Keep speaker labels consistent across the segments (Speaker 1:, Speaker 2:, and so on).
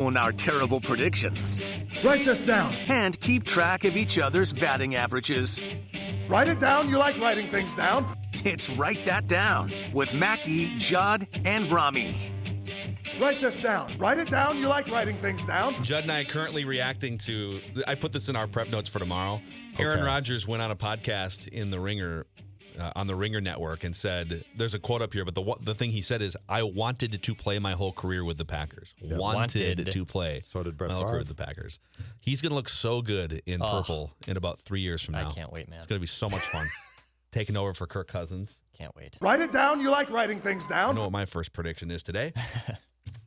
Speaker 1: on our terrible predictions.
Speaker 2: Write this down.
Speaker 1: And keep track of each other's batting averages.
Speaker 2: Write it down. You like writing things down.
Speaker 1: It's Write That Down with Mackey, Judd, and Rami.
Speaker 2: Write this down. Write it down. You like writing things down.
Speaker 3: Judd and I are currently reacting to, I put this in our prep notes for tomorrow. Aaron Rodgers went on a podcast in The Ringer, on the Ringer Network, and said, there's a quote up here, but the thing he said is, I wanted to play my whole career with the Packers.
Speaker 4: Yeah.
Speaker 3: Wanted to play
Speaker 4: so did Brett
Speaker 3: my whole
Speaker 4: Favre
Speaker 3: career with the Packers. He's going to look so good in purple in about 3 years from now.
Speaker 5: I can't wait, man.
Speaker 3: It's going to be so much fun. Taking over for Kirk Cousins.
Speaker 5: Can't wait.
Speaker 2: Write it down. You like writing things
Speaker 3: I
Speaker 2: down.
Speaker 3: know what my first prediction is today.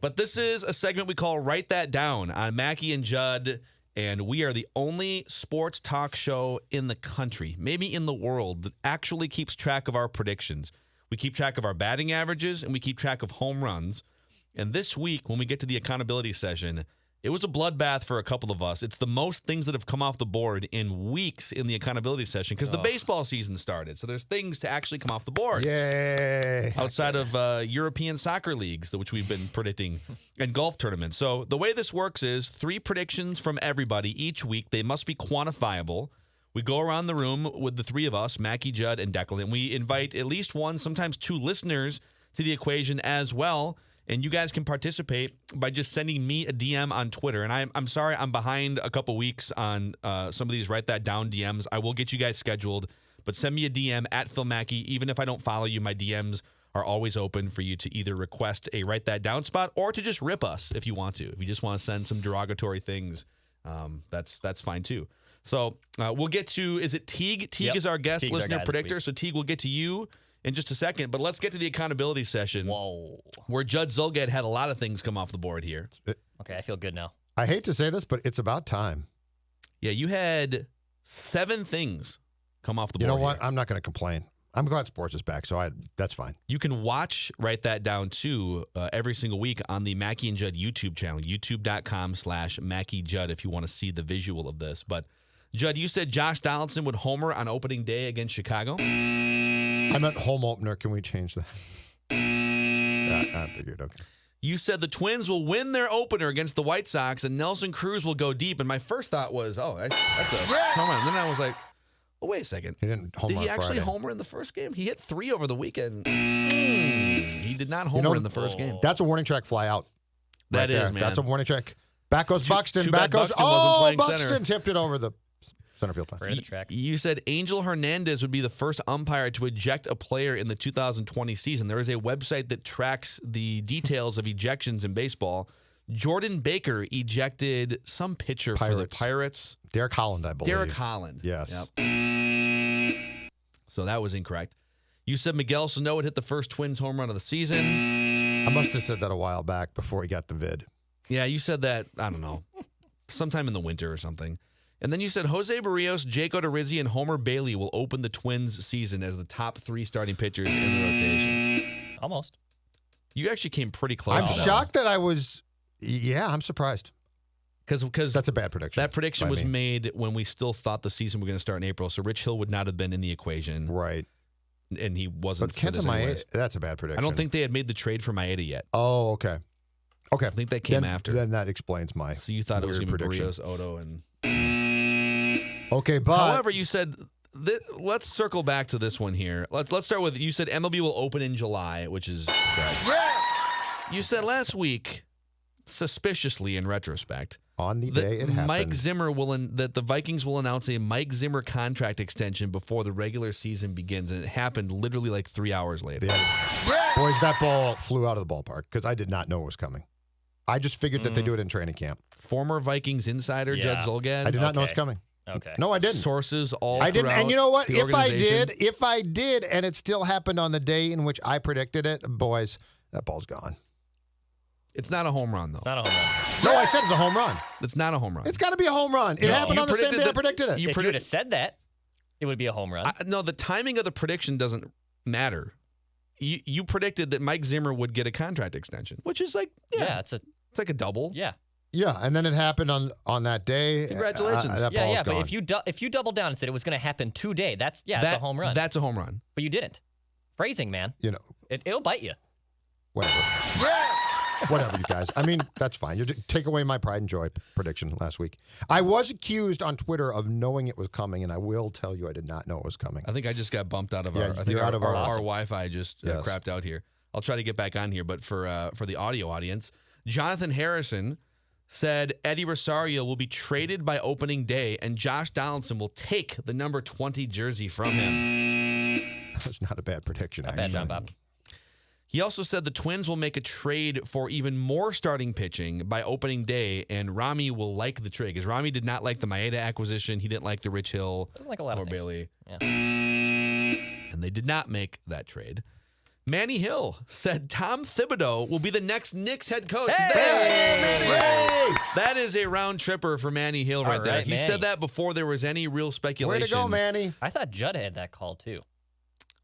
Speaker 3: But this is a segment we call Write That Down on Mackey and Judd, and we are the only sports talk show in the country, maybe in the world, that actually keeps track of our predictions. We keep track of our batting averages, and we keep track of home runs. And this week, when we get to the accountability session, it was a bloodbath for a couple of us. It's the most things that have come off the board in weeks in the accountability session because the baseball season started. So there's things to actually come off the board.
Speaker 4: Yay.
Speaker 3: Outside of European soccer leagues, which we've been predicting, and golf tournaments. So the way this works is 3 predictions from everybody each week. They must be quantifiable. We go around the room with the 3 of us, Mackey, Judd, and Declan, and we invite at least 1, sometimes 2 listeners to the equation as well. And you guys can participate by just sending me a DM on Twitter. And I'm sorry I'm behind a couple weeks on some of these Write That Down DMs. I will get you guys scheduled. But send me a DM at Phil Mackey. Even if I don't follow you, my DMs are always open for you to either request a Write That Down spot or to just rip us if you want to. If you just want to send some derogatory things, that's fine too. So we'll get to, is it Teague? Teague is our guest listener predictor. So Teague, we'll get to you in just a second, but let's get to the accountability session.
Speaker 5: Whoa.
Speaker 3: Where Judd Zulgad had a lot of things come off the board here.
Speaker 5: Okay, I feel good now.
Speaker 4: I hate to say this, but it's about time.
Speaker 3: Yeah, you had 7 things come off the board.
Speaker 4: You know what?
Speaker 3: Here.
Speaker 4: I'm not going to complain. I'm glad sports is back, so that's fine.
Speaker 3: You can watch Write That Down too every single week on the Mackey and Judd YouTube channel, youtube.com/MackeyJudd if you want to see the visual of this. But Judd, you said Josh Donaldson would homer on opening day against Chicago?
Speaker 4: I meant home opener. Can we change that? I figured, okay.
Speaker 3: You said the Twins will win their opener against the White Sox and Nelson Cruz will go deep. And my first thought was, that's a home run. And then I was like, oh, wait a second.
Speaker 4: He didn't homer.
Speaker 3: Did he actually homer in the first game? He hit 3 over the weekend. He did not homer in the first game.
Speaker 4: That's a warning track fly out.
Speaker 3: That is, man.
Speaker 4: That's a warning track. Back goes Buxton.
Speaker 3: Back goes.
Speaker 4: Buxton tipped it over the center field fence.
Speaker 5: The track.
Speaker 3: You said Angel Hernandez would be the first umpire to eject a player in the 2020 season. There is a website that tracks the details of ejections in baseball. Jordan Baker ejected some pitcher for the Pirates.
Speaker 4: Derek Holland, I believe.
Speaker 3: Derek Holland.
Speaker 4: Yes.
Speaker 3: Yep. So that was incorrect. You said Miguel Sano would hit the first Twins home run of the season.
Speaker 4: I must have said that a while back before he got the vid.
Speaker 3: Yeah, you said that, I don't know, sometime in the winter or something. And then you said Jose Barrios, Jake Odorizzi, and Homer Bailey will open the Twins season as the top 3 starting pitchers in the rotation.
Speaker 5: Almost.
Speaker 3: You actually came pretty close.
Speaker 4: I'm shocked that I was, I'm surprised.
Speaker 3: Because
Speaker 4: that's a bad prediction.
Speaker 3: That prediction was made when we still thought the season was going to start in April, so Rich Hill would not have been in the equation.
Speaker 4: Right.
Speaker 3: And he wasn't.
Speaker 4: But Kenta Maeda, that's a bad prediction.
Speaker 3: I don't think they had made the trade for Maeda yet.
Speaker 4: Oh, okay. Okay.
Speaker 3: I think that came after.
Speaker 4: Then that explains my
Speaker 3: So you thought it was going to be Barrios, Odo, and...
Speaker 4: Okay, but...
Speaker 3: However, you said... let's circle back to this one here. Let's start with... You said MLB will open in July, which is... You said last week, suspiciously in retrospect...
Speaker 4: On the day it happened.
Speaker 3: Mike Zimmer that the Vikings will announce a Mike Zimmer contract extension before the regular season begins, and it happened literally like 3 hours later.
Speaker 4: Boys, that ball flew out of the ballpark because I did not know it was coming. I just figured that they do it in training camp.
Speaker 3: Former Vikings insider Judd Zulgad.
Speaker 4: I did not know it was coming.
Speaker 5: Okay.
Speaker 4: No, I didn't.
Speaker 3: Sources all
Speaker 4: I didn't. And you know what?
Speaker 3: The
Speaker 4: If I did, and it still happened on the day in which I predicted it, boys, that ball's gone.
Speaker 3: It's not a home run, though.
Speaker 5: It's not a home run.
Speaker 4: No, I said it's a home run.
Speaker 3: It's not a home run.
Speaker 4: It's got to be a home run. It happened on the same day I predicted it.
Speaker 5: If you would have said that, it would be a home run.
Speaker 3: No, the timing of the prediction doesn't matter. You predicted that Mike Zimmer would get a contract extension, which is like, it's like a double.
Speaker 5: Yeah.
Speaker 4: Yeah, and then it happened on that day.
Speaker 3: Congratulations.
Speaker 4: That ball's gone.
Speaker 5: But if you doubled down and said it was going to happen today, it's a home run.
Speaker 3: That's a home run.
Speaker 5: But you didn't. Phrasing, man.
Speaker 4: You know,
Speaker 5: it'll bite you.
Speaker 4: Whatever. Whatever, you guys. I mean, that's fine. You take away my pride and joy prediction last week. I was accused on Twitter of knowing it was coming, and I will tell you I did not know it was coming.
Speaker 3: I think I just got bumped out of
Speaker 4: Yeah,
Speaker 3: our. I think
Speaker 4: you're out of our-
Speaker 3: our Wi-Fi just
Speaker 4: Yes.
Speaker 3: crapped out here. I'll try to get back on here, but for the audio audience, Jonathan Harrison said Eddie Rosario will be traded by opening day, and Josh Donaldson will take the number 20 jersey from him.
Speaker 4: That's not a bad prediction.
Speaker 5: Not bad
Speaker 4: actually.
Speaker 5: job, Bob.
Speaker 3: He also said the Twins will make a trade for even more starting pitching by opening day, and Rami will like the trade because Rami did not like the Maeda acquisition. He didn't like the Rich Hill
Speaker 5: Doesn't like a lot
Speaker 3: or
Speaker 5: of things.
Speaker 3: Bailey,
Speaker 5: Yeah.
Speaker 3: and they did not make that trade. Manny Hill said Tom Thibodeau will be the next Knicks head coach. That is a round tripper for Manny Hill right
Speaker 5: All
Speaker 3: there.
Speaker 5: right,
Speaker 3: He
Speaker 5: Manny.
Speaker 3: said that before there was any real
Speaker 4: Way
Speaker 3: speculation.
Speaker 4: to go, Manny.
Speaker 5: I thought Judd had that call too.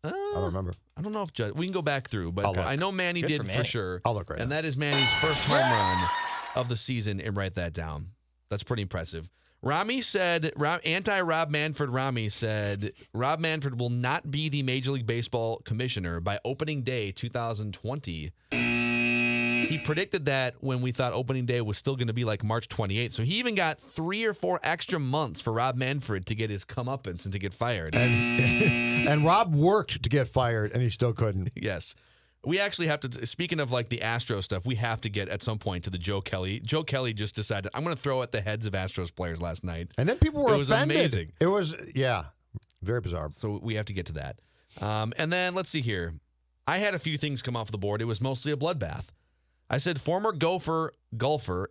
Speaker 4: I don't remember.
Speaker 3: I don't know if Judd. We can go back through, but
Speaker 4: I'll look.
Speaker 3: I know Manny
Speaker 5: Good
Speaker 3: did
Speaker 5: for
Speaker 3: for
Speaker 5: Manny.
Speaker 3: sure.
Speaker 4: I'll look right
Speaker 3: And
Speaker 4: now.
Speaker 3: that is Manny's first home run of the season, and write that down. That's pretty impressive. Rami said, anti-Rob Manfred Rami said, Rob Manfred will not be the Major League Baseball commissioner by opening day 2020. He predicted that when we thought opening day was still going to be like March 28th. So he even got 3 or 4 extra months for Rob Manfred to get his comeuppance and to get fired.
Speaker 4: And Rob worked to get fired, and he still couldn't.
Speaker 3: Yes. We actually have to, speaking of like the Astros stuff, we have to get at some point to the Joe Kelly. Joe Kelly just decided, I'm going to throw at the heads of Astros players last night.
Speaker 4: And then people were
Speaker 3: It was
Speaker 4: offended.
Speaker 3: amazing.
Speaker 4: It was, yeah, very bizarre.
Speaker 3: So we have to get to that. And then let's see here. I had a few things come off the board. It was mostly a bloodbath. I said former golfer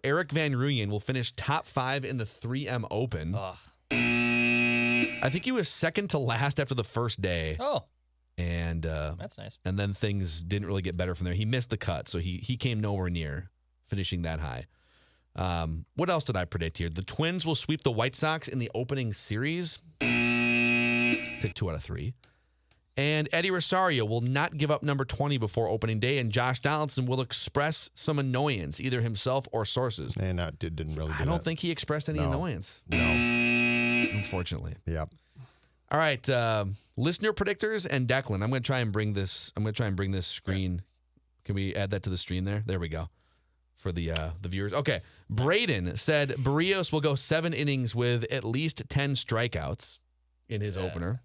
Speaker 3: Eric Van Rooyen will finish top 5 in the 3M Open.
Speaker 5: Ugh.
Speaker 3: I think he was second to last after the first day.
Speaker 5: Oh,
Speaker 3: And
Speaker 5: that's nice.
Speaker 3: and then things didn't really get better from there. He missed the cut, so he came nowhere near finishing that high. What else did I predict here? The Twins will sweep the White Sox in the opening series. Pick 2 out of 3. And Eddie Rosario will not give up number 20 before opening day, and Josh Donaldson will express some annoyance, either himself or sources.
Speaker 4: And that didn't really do
Speaker 3: I don't
Speaker 4: that.
Speaker 3: think he expressed any
Speaker 4: No.
Speaker 3: annoyance,
Speaker 4: No.
Speaker 3: unfortunately.
Speaker 4: Yep.
Speaker 3: All right, listener predictors and Declan. I'm going to try and bring this. Screen. Can we add that to the stream there? There we go. For the viewers. Okay. Braden said Barrios will go 7 innings with at least 10 strikeouts in his opener.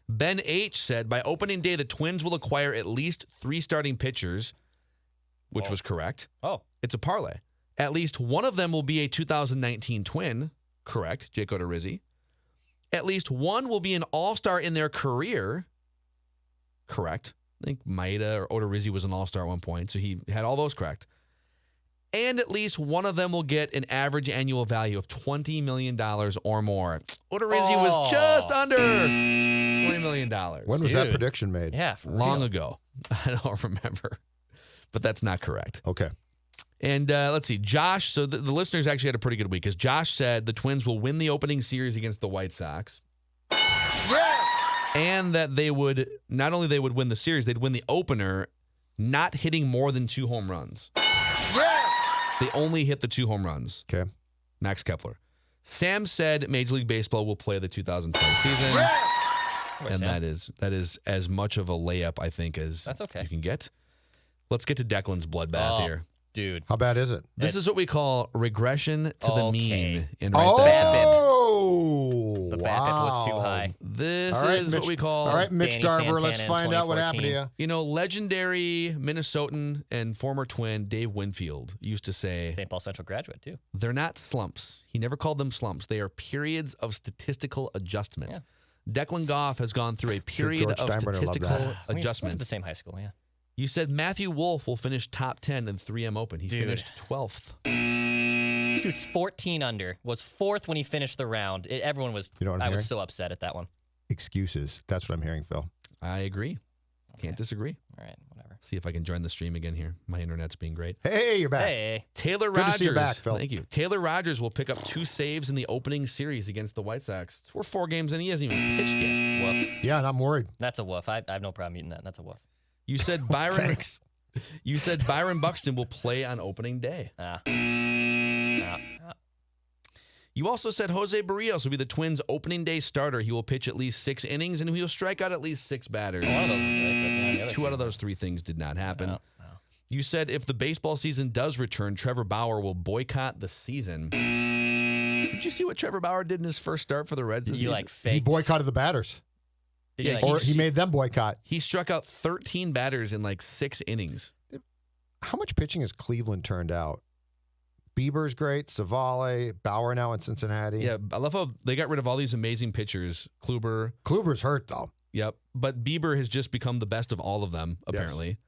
Speaker 3: Ben H said by opening day the Twins will acquire at least 3 starting pitchers, which was correct.
Speaker 5: Oh,
Speaker 3: It's a parlay. At least one of them will be a 2019 Twin. Correct. Jake Odorizzi. At least one will be an all-star in their career. Correct. I think Maeda or Odorizzi was an all-star at one point, so he had all those correct. And at least one of them will get an average annual value of $20 million or more. Odorizzi was just under $20 million.
Speaker 4: When was that
Speaker 5: Dude.
Speaker 4: prediction made?
Speaker 5: yeah. For
Speaker 3: Long
Speaker 5: real.
Speaker 3: ago. I don't remember. But that's not correct.
Speaker 4: Okay.
Speaker 3: And let's see, Josh. So the listeners actually had a pretty good week because Josh said the Twins will win the opening series against the White Sox. And that they would, not only they would win the series, they'd win the opener, not hitting more than 2 home runs. They only hit the 2 home runs.
Speaker 4: Okay.
Speaker 3: Max Kepler. Sam said Major League Baseball will play the 2020 season. And
Speaker 5: Sam.
Speaker 3: that is as much of a layup, I think, as
Speaker 5: That's okay.
Speaker 3: you can get. Let's get to Declan's bloodbath
Speaker 5: Oh,
Speaker 3: here.
Speaker 5: Dude.
Speaker 4: How bad is it?
Speaker 3: This is what we call regression to the
Speaker 5: Okay.
Speaker 3: mean. And write that down.
Speaker 4: Oh,
Speaker 5: The BABIP was too
Speaker 4: wow.
Speaker 5: high.
Speaker 3: This
Speaker 4: All right,
Speaker 3: is
Speaker 4: Mitch,
Speaker 3: what we call,
Speaker 4: All right, Mitch
Speaker 5: Danny
Speaker 4: Garver, let's
Speaker 5: Santana in
Speaker 4: find out what happened to
Speaker 5: 2014.
Speaker 4: you.
Speaker 3: legendary Minnesotan and former Twin Dave Winfield used to say,
Speaker 5: St. Paul Central graduate, too.
Speaker 3: they're not slumps. He never called them slumps. They are periods of statistical adjustment.
Speaker 5: Yeah.
Speaker 3: Declan Goff has gone through a period
Speaker 4: George
Speaker 3: of
Speaker 4: Steinbrenner loved
Speaker 3: statistical
Speaker 4: that.
Speaker 5: We went to
Speaker 3: adjustment.
Speaker 5: the same high school, yeah.
Speaker 3: You said Matthew Wolf will finish top 10 in 3M Open. He
Speaker 5: Dude.
Speaker 3: finished 12th.
Speaker 5: Shoots 14 under. Was 4th when he finished the round. Everyone was.
Speaker 4: You know what I'm
Speaker 5: I was
Speaker 4: hearing?
Speaker 5: so upset at that one.
Speaker 4: Excuses. That's what I'm hearing, Phil.
Speaker 3: I agree. Can't disagree.
Speaker 5: All right, whatever.
Speaker 3: See if I can join the stream again here. My internet's being great.
Speaker 4: Hey, you're back.
Speaker 5: Hey,
Speaker 3: Taylor
Speaker 4: Good to
Speaker 3: Rodgers.
Speaker 4: see you back, Phil.
Speaker 3: Thank you. Taylor Rodgers will pick up 2 saves in the opening series against the White Sox. We're 4 games in. He hasn't even pitched yet.
Speaker 5: woof.
Speaker 4: Yeah, and I'm worried.
Speaker 5: That's a woof. I have no problem eating that. That's a woof.
Speaker 3: You said Byron.
Speaker 4: Thanks.
Speaker 3: You said Byron Buxton will play on opening day.
Speaker 5: Ah.
Speaker 3: You also said Jose Barrios will be the Twins' opening day starter. He will pitch at least 6 innings and he will strike out at least 6 batters.
Speaker 5: One of those was right, but yeah, the other
Speaker 3: 2 out of those 3 things did not happen.
Speaker 5: No.
Speaker 3: You said if the baseball season does return, Trevor Bauer will boycott the season. Did you see what Trevor Bauer did in his first start for the Reds this season?
Speaker 4: He boycotted the batters. Or he made them boycott.
Speaker 3: He struck out 13 batters in like 6 innings.
Speaker 4: How much pitching has Cleveland turned out? Bieber's great, Savale, Bauer now in Cincinnati.
Speaker 3: Yeah, I love how they got rid of all these amazing pitchers.
Speaker 4: Kluber's hurt, though.
Speaker 3: Yep, but Bieber has just become the best of all of them, apparently.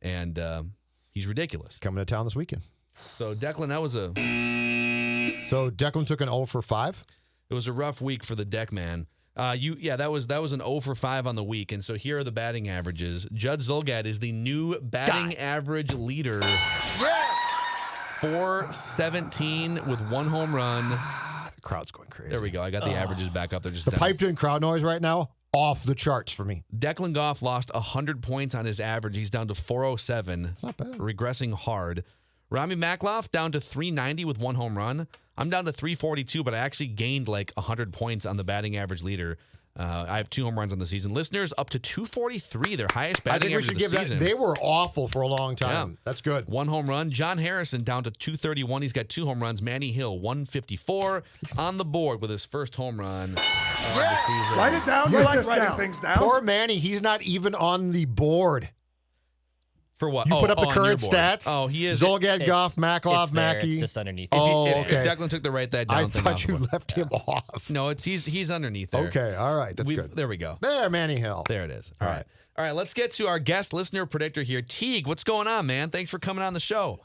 Speaker 3: Yes. And he's ridiculous.
Speaker 4: Coming to town this weekend.
Speaker 3: So, Declan, that was
Speaker 4: So, Declan took an 0 for 5?
Speaker 3: It was a rough week for the deck man. That was an 0 for 5 on the week, and so here are the batting averages. Judd Zulgad is the new batting average leader.
Speaker 4: Yes!
Speaker 3: 417 with 1 home run.
Speaker 4: The crowd's going crazy.
Speaker 3: There we go. I got the averages back up. They're just
Speaker 4: the
Speaker 3: down.
Speaker 4: piped in crowd noise right now, off the charts for me.
Speaker 3: Declan Goff lost 100 points on his average. He's down to 407.
Speaker 4: It's not bad.
Speaker 3: Regressing hard. Rami Makloff down to 390 with 1 home run. I'm down to 342, but I actually gained like 100 points on the batting average leader. I have 2 home runs on the season. Listeners up to 243, their highest batting average of the season.
Speaker 4: They were awful for a long time. Yeah. That's good.
Speaker 3: 1 home run. John Harrison down to 231. He's got 2 home runs. Manny Hill 154 on the board with his first home run of the season.
Speaker 2: Write it down. You like writing things down.
Speaker 4: Poor Manny. He's not even on the board.
Speaker 3: For what?
Speaker 4: You put up the current stats?
Speaker 3: Oh, he is.
Speaker 4: Zulgad, Goff, Makloff, Mackey.
Speaker 5: It's just underneath.
Speaker 3: If
Speaker 4: okay.
Speaker 3: Declan took the write that down
Speaker 4: I
Speaker 3: thing
Speaker 4: thought
Speaker 3: off
Speaker 4: you
Speaker 3: of
Speaker 4: left him off.
Speaker 3: No, he's underneath there.
Speaker 4: Okay, all right. That's good.
Speaker 3: There we go.
Speaker 4: There, Manny Hill.
Speaker 3: There it is. All right. All right, let's get to our guest listener predictor here. Teague, what's going on, man? Thanks for coming on the show.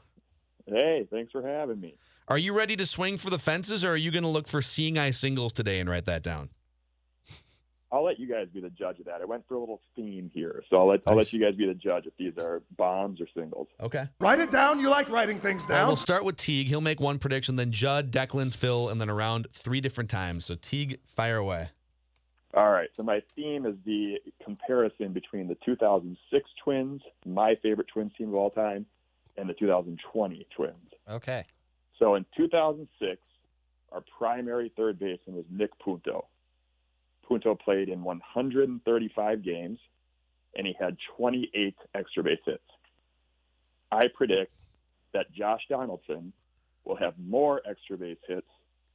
Speaker 6: Hey, thanks for having me.
Speaker 3: Are you ready to swing for the fences, or are you going to look for seeing eye singles today and write that down?
Speaker 6: I'll let you guys be the judge of that. I went for a little theme here, so I'll let you guys be the judge if these are bombs or singles.
Speaker 3: Okay.
Speaker 2: Write it down. You like writing things down.
Speaker 3: Well, we'll start with Teague. He'll make one prediction, then Judd, Declan, Phil, and then around 3 different times. So Teague, fire away.
Speaker 6: All right. So my theme is the comparison between the 2006 Twins, my favorite Twins team of all time, and the 2020 Twins.
Speaker 5: Okay.
Speaker 6: So in 2006, our primary third baseman was Nick Punto. Punto played in 135 games, and he had 28 extra base hits. I predict that Josh Donaldson will have more extra base hits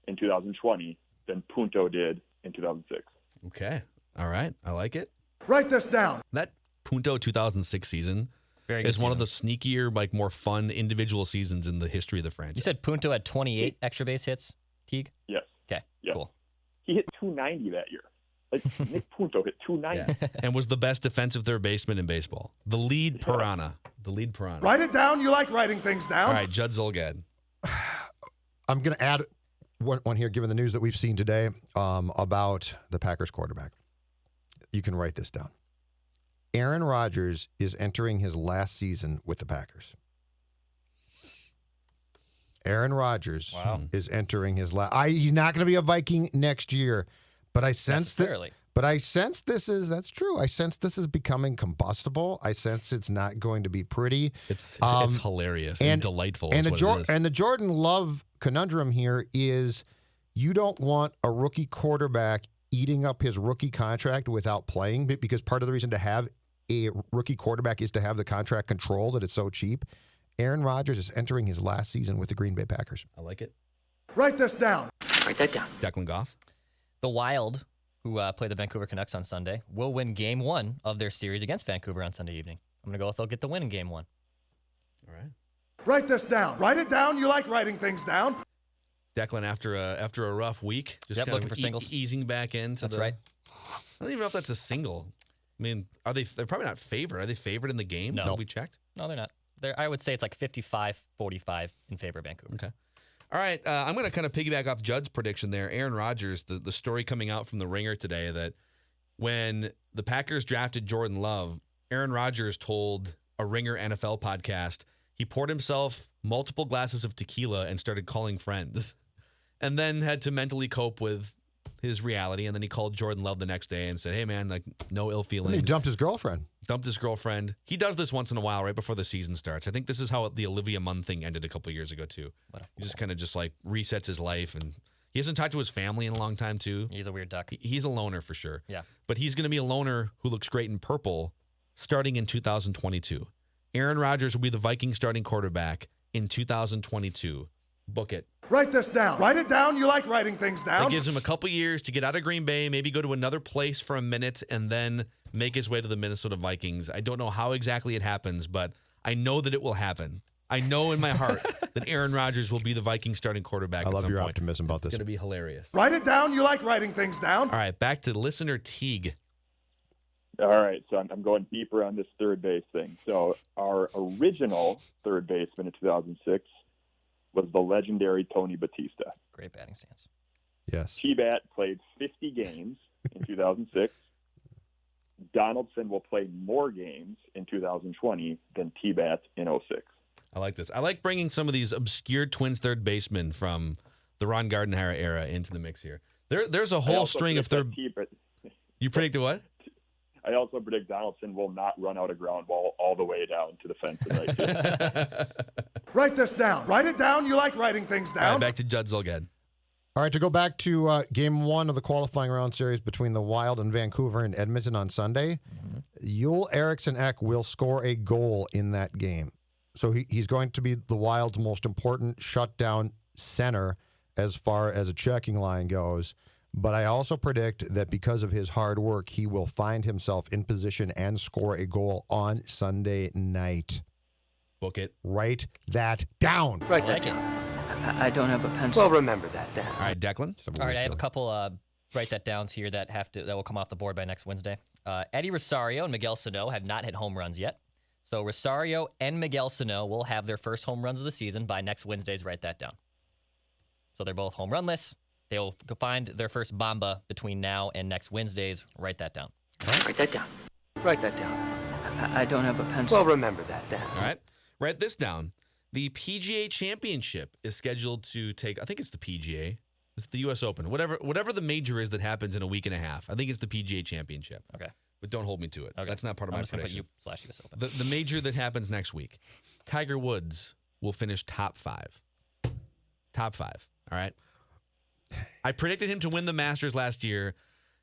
Speaker 6: in 2020 than Punto did in 2006.
Speaker 3: Okay. All right. I like it.
Speaker 2: Write this down.
Speaker 3: That Punto 2006 season is one of the sneakier, like more fun individual seasons in the history of the franchise.
Speaker 5: You said Punto had 28 extra base hits, Teague?
Speaker 6: Yes.
Speaker 5: Okay,
Speaker 6: yes.
Speaker 5: Cool.
Speaker 6: He hit 290 that year. Like Nick Punto hit 290.
Speaker 3: Yeah. And was the best defensive third baseman in baseball. The lead piranha.
Speaker 2: Write it down. You like writing things down.
Speaker 3: All right, Judd Zulgad.
Speaker 4: I'm going to add one here, given the news that we've seen today about the Packers quarterback. You can write this down. Aaron Rodgers is entering his last season with the Packers. Aaron Rodgers is entering his last. He's not going to be a Viking next year, but I sense that. But I sense that's true. I sense this is becoming combustible. I sense it's not going to be pretty.
Speaker 3: It's hilarious and delightful.
Speaker 4: And the Jordan Love conundrum here is you don't want a rookie quarterback eating up his rookie contract without playing, because part of the reason to have a rookie quarterback is to have the contract control that it's so cheap. Aaron Rodgers is entering his last season with the Green Bay Packers.
Speaker 3: I like it.
Speaker 2: Write this down.
Speaker 7: Write that down.
Speaker 3: Declan Goff.
Speaker 5: The Wild, who play the Vancouver Canucks on Sunday, will win Game 1 of their series against Vancouver on Sunday evening. I'm going to go with they'll get the win in Game 1.
Speaker 3: All right.
Speaker 2: Write this down. Write it down. You like writing things down.
Speaker 3: Declan, after a rough week, just kind
Speaker 5: looking
Speaker 3: of
Speaker 5: for singles.
Speaker 3: Easing back into
Speaker 5: That's right.
Speaker 3: I don't even know if that's a single. I mean, they're probably not favored. Are they favored in the game?
Speaker 5: No.
Speaker 3: Have we checked?
Speaker 5: No, they're not. I would say it's like 55-45 in favor of Vancouver.
Speaker 3: Okay. All right. I'm going to kind of piggyback off Judd's prediction there. Aaron Rodgers, the story coming out from the Ringer today that when the Packers drafted Jordan Love, Aaron Rodgers told a Ringer NFL podcast he poured himself multiple glasses of tequila and started calling friends, and then had to mentally cope with his reality. And then he called Jordan Love the next day and said, "Hey, man, like no ill feelings."
Speaker 4: And he dumped his girlfriend. He
Speaker 3: Does this once in a while right before the season starts. I think this is how the Olivia Munn thing ended a couple of years ago too. He just kind of like resets his life, and he hasn't talked to his family in a long time too.
Speaker 5: He's a weird duck.
Speaker 3: He's a loner for sure.
Speaker 5: Yeah.
Speaker 3: But he's going to be a loner who looks great in purple starting in 2022. Aaron Rodgers will be the Vikings starting quarterback in 2022. Book it.
Speaker 2: Write this down. Write it down. You like writing things down.
Speaker 3: That gives him a couple years to get out of Green Bay, maybe go to another place for a minute, and then make his way to the Minnesota Vikings. I don't know how exactly it happens, but I know that it will happen. I know in my heart that Aaron Rodgers will be the Vikings starting quarterback
Speaker 4: I
Speaker 3: at
Speaker 4: love
Speaker 3: some
Speaker 4: your
Speaker 3: point.
Speaker 4: optimism about this.
Speaker 3: It's going to be hilarious.
Speaker 2: Write it down. You like writing things down.
Speaker 3: All right, back to listener Teague.
Speaker 6: All right, so I'm going deeper on this third base thing. So our original third baseman in 2006 was the legendary Tony Batista.
Speaker 5: Great batting stance.
Speaker 4: Yes.
Speaker 6: T-Bat played 50 games in 2006. Donaldson will play more games in 2020 than T-Bat in 06.
Speaker 3: I like this. I like bringing some of these obscure Twins third basemen from the Ron Gardenhire era into the mix here. There's a whole string of third. You predicted what?
Speaker 6: I also predict Donaldson will not run out a ground ball all the way down to the fence in right field.
Speaker 2: Write this down. Write it down. You like writing things
Speaker 3: All right,
Speaker 2: down.
Speaker 3: back to Judd Zulgad.
Speaker 4: All right, to go back to game one of the qualifying round series between the Wild and Vancouver and Edmonton on Sunday, Yul Eriksson-Ek will score a goal in that game. So he's going to be the Wild's most important shutdown center as far as a checking line goes. But I also predict that because of his hard work, he will find himself in position and score a goal on Sunday night.
Speaker 3: Book it.
Speaker 4: Write that down.
Speaker 7: Right.
Speaker 5: I like it.
Speaker 7: I don't have a pencil. Well, remember that then.
Speaker 3: All right, Declan.
Speaker 5: All right, I have a couple write that downs here that will come off the board by next Wednesday. Eddie Rosario and Miguel Sano have not hit home runs yet. So Rosario and Miguel Sano will have their first home runs of the season by next Wednesday's. Write that down. So they're both home runless. They'll find their first Bamba between now and next Wednesday's. Write that down.
Speaker 7: Write that down. Write that down. I don't have a pencil. Well, remember that then.
Speaker 3: All right. Write this down. The PGA Championship is scheduled to take, I think it's the PGA. It's the U.S. Open. Whatever the major is that happens in a week and a half. I think it's the PGA Championship.
Speaker 5: Okay.
Speaker 3: But don't hold me to it.
Speaker 5: Okay.
Speaker 3: That's not part of
Speaker 5: I'm
Speaker 3: my
Speaker 5: just gonna
Speaker 3: prediction.
Speaker 5: put you / US Open.
Speaker 3: The major that happens next week. Tiger Woods will finish top 5. Top 5. All right. I predicted him to win the Masters last year.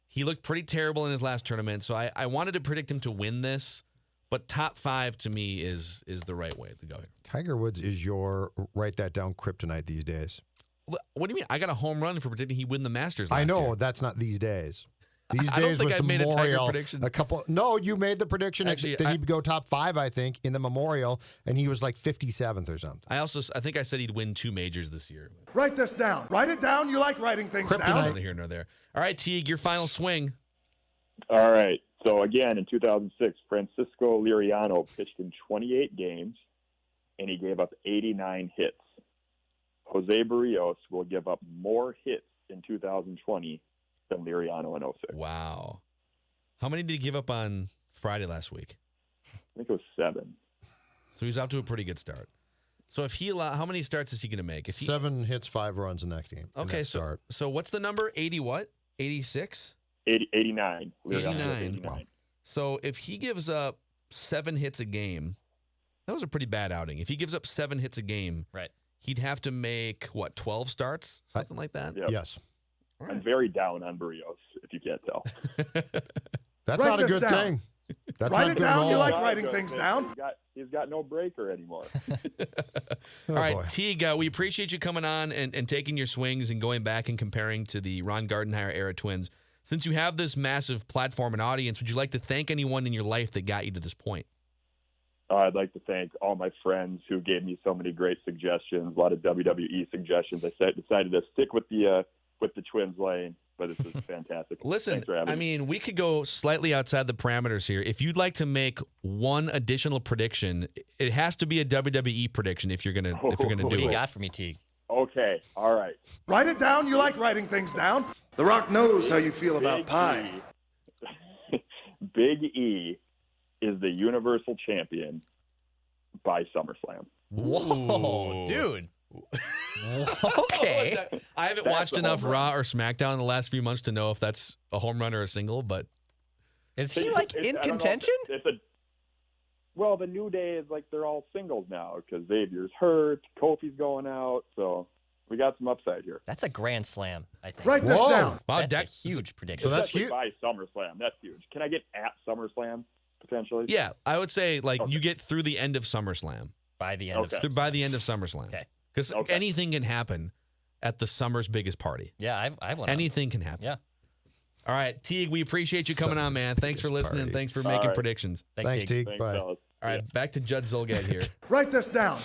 Speaker 3: He looked pretty terrible in his last tournament, so I wanted to predict him to win this, but top 5 to me is the right way to go here.
Speaker 4: Tiger Woods is your write that down kryptonite these days.
Speaker 3: What do you mean? I got a home run for predicting he'd win the Masters last
Speaker 4: I know
Speaker 3: year.
Speaker 4: that's not these days. These
Speaker 3: I don't
Speaker 4: days
Speaker 3: think
Speaker 4: was
Speaker 3: I
Speaker 4: the
Speaker 3: made a Tiger
Speaker 4: Memorial.
Speaker 3: prediction.
Speaker 4: No, you made the prediction
Speaker 3: Actually,
Speaker 4: that he'd go top 5, I think, in the Memorial, and he was like 57th or something.
Speaker 3: I think I said he'd win 2 majors this year.
Speaker 2: Write this down. Write it down. You like writing things
Speaker 4: Kryptonite.
Speaker 2: down.
Speaker 3: Neither here nor there. All right, Teague, your final swing.
Speaker 6: All right. So again, in 2006, Francisco Liriano pitched in 28 games, and he gave up 89 hits. Jose Barrios will give up more hits in 2020 than Liriano in 06.
Speaker 3: Wow. How many did he give up on Friday last week?
Speaker 6: I think it was 7.
Speaker 3: So he's off to a pretty good start. So if he how many starts is he going to make? If he
Speaker 4: 7 hits, 5 runs in that game.
Speaker 3: Okay, so what's the number? 80 what? 86?
Speaker 6: 89. Liriano
Speaker 3: 89.
Speaker 6: 89.
Speaker 3: So if he gives up 7 hits a game, that was a pretty bad outing. If he gives up 7 hits a game,
Speaker 5: Right.
Speaker 3: he'd have to make, 12 starts? Something like that?
Speaker 6: Yep.
Speaker 4: Yes.
Speaker 3: All
Speaker 6: I'm
Speaker 3: right.
Speaker 6: very down on Barrios, if you can't tell.
Speaker 4: That's
Speaker 2: Write
Speaker 4: not a
Speaker 2: this
Speaker 4: good
Speaker 2: down.
Speaker 4: thing. That's
Speaker 2: Write
Speaker 4: not
Speaker 2: it
Speaker 4: good
Speaker 2: down.
Speaker 4: at
Speaker 2: You
Speaker 4: all.
Speaker 2: like
Speaker 6: Not
Speaker 2: writing
Speaker 6: good,
Speaker 2: things
Speaker 6: man.
Speaker 2: down.
Speaker 6: He's got no breaker anymore.
Speaker 3: All right,
Speaker 4: boy.
Speaker 3: Teague, we appreciate you coming on and taking your swings and going back and comparing to the Ron Gardenhire era Twins. Since you have this massive platform and audience, would you like to thank anyone in your life that got you to this point?
Speaker 6: I'd like to thank all my friends who gave me so many great suggestions, a lot of WWE suggestions. I decided to stick with the Twins lane, but this is fantastic.
Speaker 3: Listen,
Speaker 6: Thanks for having
Speaker 3: I
Speaker 6: me.
Speaker 3: mean, we could go slightly outside the parameters here. If you'd like to make one additional prediction, it has to be a WWE prediction if you're gonna do
Speaker 5: What do you
Speaker 3: it.
Speaker 5: got for me, Teague?
Speaker 6: Okay, all right.
Speaker 2: Write it down. You like writing things down. The Rock knows how you feel about
Speaker 6: Big
Speaker 2: pie.
Speaker 6: E. Big E is the Universal Champion by SummerSlam.
Speaker 5: Whoa,
Speaker 3: Ooh.
Speaker 5: dude. Okay.
Speaker 3: I haven't
Speaker 6: That's
Speaker 3: watched
Speaker 6: a
Speaker 3: enough
Speaker 6: home
Speaker 3: Raw
Speaker 6: run.
Speaker 3: or SmackDown in the last few months to know if that's a home run or a single, but
Speaker 5: Is he like
Speaker 6: It's-
Speaker 5: in
Speaker 6: I don't know if
Speaker 5: contention?
Speaker 6: Well, the New Day is like they're all singles now because Xavier's hurt, Kofi's going out, so we got some upside here.
Speaker 5: That's a grand slam, I think.
Speaker 2: Write this
Speaker 4: Whoa.
Speaker 2: down.
Speaker 3: wow,
Speaker 5: That's
Speaker 3: Deck,
Speaker 5: a huge prediction.
Speaker 4: So that's
Speaker 6: Especially
Speaker 4: huge.
Speaker 6: by SummerSlam. That's huge. Can I get at SummerSlam, potentially?
Speaker 3: Yeah, I would say like
Speaker 6: Okay.
Speaker 3: you get through the end of SummerSlam.
Speaker 5: By the end
Speaker 6: Okay.
Speaker 5: of
Speaker 3: By the end of SummerSlam.
Speaker 5: Okay.
Speaker 3: Because
Speaker 6: Okay.
Speaker 3: anything can happen at the summer's biggest party.
Speaker 5: Yeah, I want
Speaker 3: Anything can happen.
Speaker 5: Yeah.
Speaker 3: All right, Teague, we appreciate you coming on, man. Thanks for
Speaker 4: biggest
Speaker 3: listening.
Speaker 4: party.
Speaker 3: Thanks for
Speaker 6: All
Speaker 3: making
Speaker 6: right.
Speaker 3: predictions.
Speaker 4: Thanks, Teague.
Speaker 6: Thanks,
Speaker 4: Bye.
Speaker 6: fellas.
Speaker 3: All right, back to Judd Zolgad here.
Speaker 2: Write this down.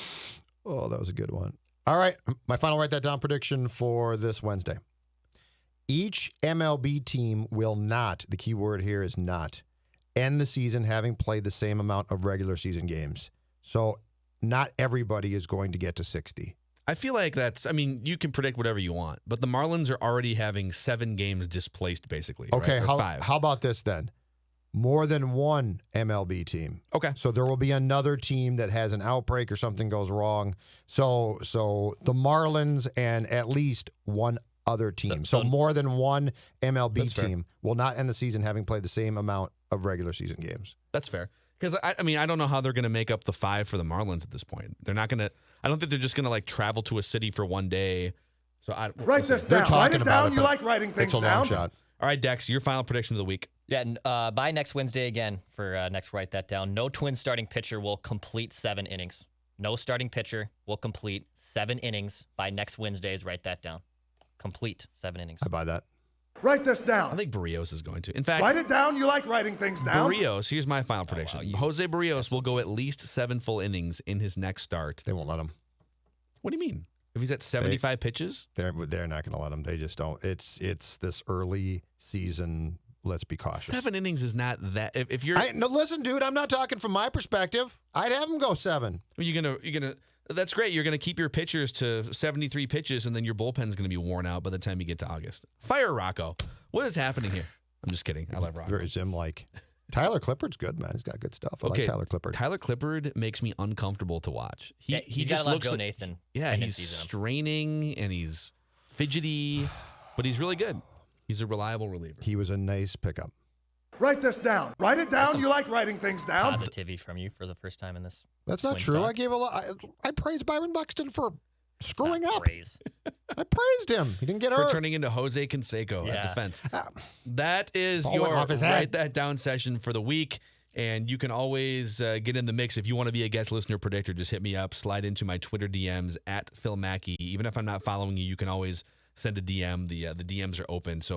Speaker 4: Oh, that was a good one. All right. My final write that down prediction for this Wednesday. Each MLB team will not, the key word here is not, end the season having played the same amount of regular season games. So not everybody is going to get to 60.
Speaker 3: I feel like you can predict whatever you want, but the Marlins are already having 7 games displaced, basically.
Speaker 4: Okay,
Speaker 3: right? Or 5.
Speaker 4: how about this then? More than one MLB team.
Speaker 3: Okay.
Speaker 4: So there will be another team that has an outbreak or something goes wrong. So the Marlins and at least one other team. So more than one MLB
Speaker 3: That's fair.
Speaker 4: team will not end the season having played the same amount of regular season games.
Speaker 3: That's fair. Because, I don't know how they're going to make up the 5 for the Marlins at this point. They're not going to – I don't think they're just going to, like, travel to a city for one day. So
Speaker 2: Write this
Speaker 4: They're
Speaker 2: down. Write
Speaker 4: talking
Speaker 2: it
Speaker 4: about
Speaker 2: down.
Speaker 4: it,
Speaker 2: You
Speaker 4: but
Speaker 2: like writing things
Speaker 4: It's a
Speaker 2: down.
Speaker 4: long shot.
Speaker 3: All right, Dex, your final prediction of the week.
Speaker 5: Yeah, and by next Wednesday again for next write that down. No Twins starting pitcher will complete 7 innings. No starting pitcher will complete 7 innings by next Wednesday's. Write that down. Complete 7 innings.
Speaker 4: I buy that.
Speaker 2: Write this
Speaker 3: I
Speaker 2: down.
Speaker 3: think Barrios is going to. In fact,
Speaker 2: Write it down. You like writing things down.
Speaker 3: Barrios, here's my final prediction. Jose Barrios will go at least 7 full innings in his next start.
Speaker 4: They won't let them.
Speaker 3: What do you mean? If he's at 75 pitches?
Speaker 4: They're not going to let them. They just don't. It's this early season. Let's be cautious.
Speaker 3: 7 innings is not that. If you're
Speaker 4: No, listen, dude. I'm not talking from my perspective. I'd have them go 7.
Speaker 3: you're gonna that's great. You're gonna keep your pitchers to 73 pitches, and then your bullpen's gonna be worn out by the time you get to August. Fire Rocco. What is happening here? I'm just kidding. I love Rocco.
Speaker 4: Very Zim-like. Tyler Clippard's good, man. He's got good stuff. I like Tyler Clippard.
Speaker 3: Tyler Clippard makes me uncomfortable to watch. He
Speaker 5: he's
Speaker 3: just
Speaker 5: got a lot of
Speaker 3: looks
Speaker 5: Joe
Speaker 3: like,
Speaker 5: Nathan.
Speaker 3: Yeah, he's
Speaker 5: tendencies in him.
Speaker 3: straining and he's fidgety, but he's really good. He's a reliable reliever.
Speaker 4: He was a nice pickup.
Speaker 2: Write this down. Write it down. You like writing things down.
Speaker 5: Positivity from you for the first time in this.
Speaker 4: That's not
Speaker 5: Twins
Speaker 4: true.
Speaker 5: talk.
Speaker 4: I gave a lot. I praised Byron Buxton for screwing
Speaker 5: Not
Speaker 4: up.
Speaker 5: praise.
Speaker 4: I praised him. He didn't get
Speaker 3: For
Speaker 4: hurt.
Speaker 3: turning into Jose Canseco at
Speaker 5: Yeah.
Speaker 3: the fence. That is
Speaker 4: Ball went
Speaker 3: your
Speaker 4: off his head.
Speaker 3: Write That Down session for the week. And you can always get in the mix. If you want to be a guest listener predictor, just hit me up. Slide into my Twitter DMs at Phil Mackey. Even if I'm not following you, you can always send a DM. The DMs are open. So